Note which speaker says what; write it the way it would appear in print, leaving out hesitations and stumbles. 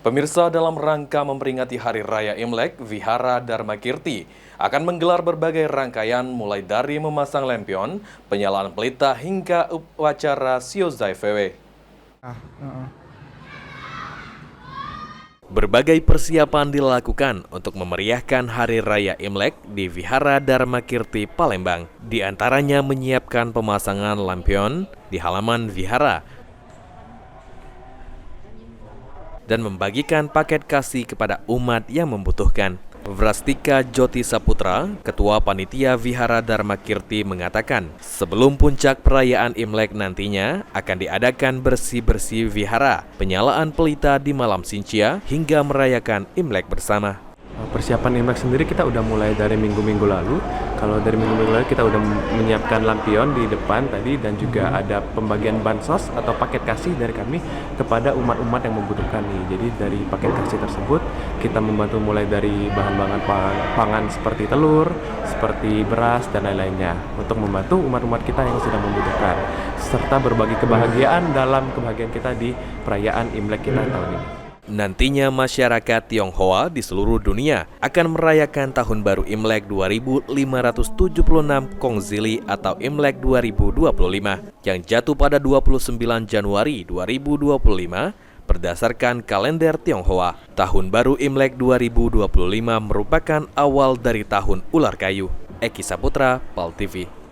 Speaker 1: Pemirsa, dalam rangka memperingati Hari Raya Imlek, Vihara Dharma Kirti akan menggelar berbagai rangkaian mulai dari memasang lampion, penyalaan pelita hingga upacara Siozai VW. Berbagai persiapan dilakukan untuk memeriahkan Hari Raya Imlek di Vihara Dharma Kirti, Palembang. Di antaranya menyiapkan pemasangan lampion di halaman vihara dan membagikan paket kasih kepada umat yang membutuhkan. Vrastika Joti Saputra, Ketua Panitia Vihara Dharma Kirti mengatakan, sebelum puncak perayaan Imlek nantinya akan diadakan bersih-bersih vihara, penyalaan pelita di malam Sincia hingga merayakan Imlek bersama.
Speaker 2: Persiapan Imlek sendiri kita udah mulai dari minggu-minggu lalu. Kalau dari minggu-minggu lalu kita udah menyiapkan lampion di depan tadi, dan juga ada pembagian bansos atau paket kasih dari kami kepada umat-umat yang membutuhkan nih. Jadi dari paket kasih tersebut kita membantu mulai dari bahan-bahan pangan seperti telur, seperti beras dan lain-lainnya untuk membantu umat-umat kita yang sedang membutuhkan, serta berbagi kebahagiaan dalam kebahagiaan kita di perayaan Imlek kita tahun ini.
Speaker 1: Nantinya masyarakat Tionghoa di seluruh dunia akan merayakan Tahun Baru Imlek 2576 Kongzili atau Imlek 2025 yang jatuh pada 29 Januari 2025 berdasarkan kalender Tionghoa. Tahun Baru Imlek 2025 merupakan awal dari Tahun Ular Kayu. Eki Saputra, PAL TV.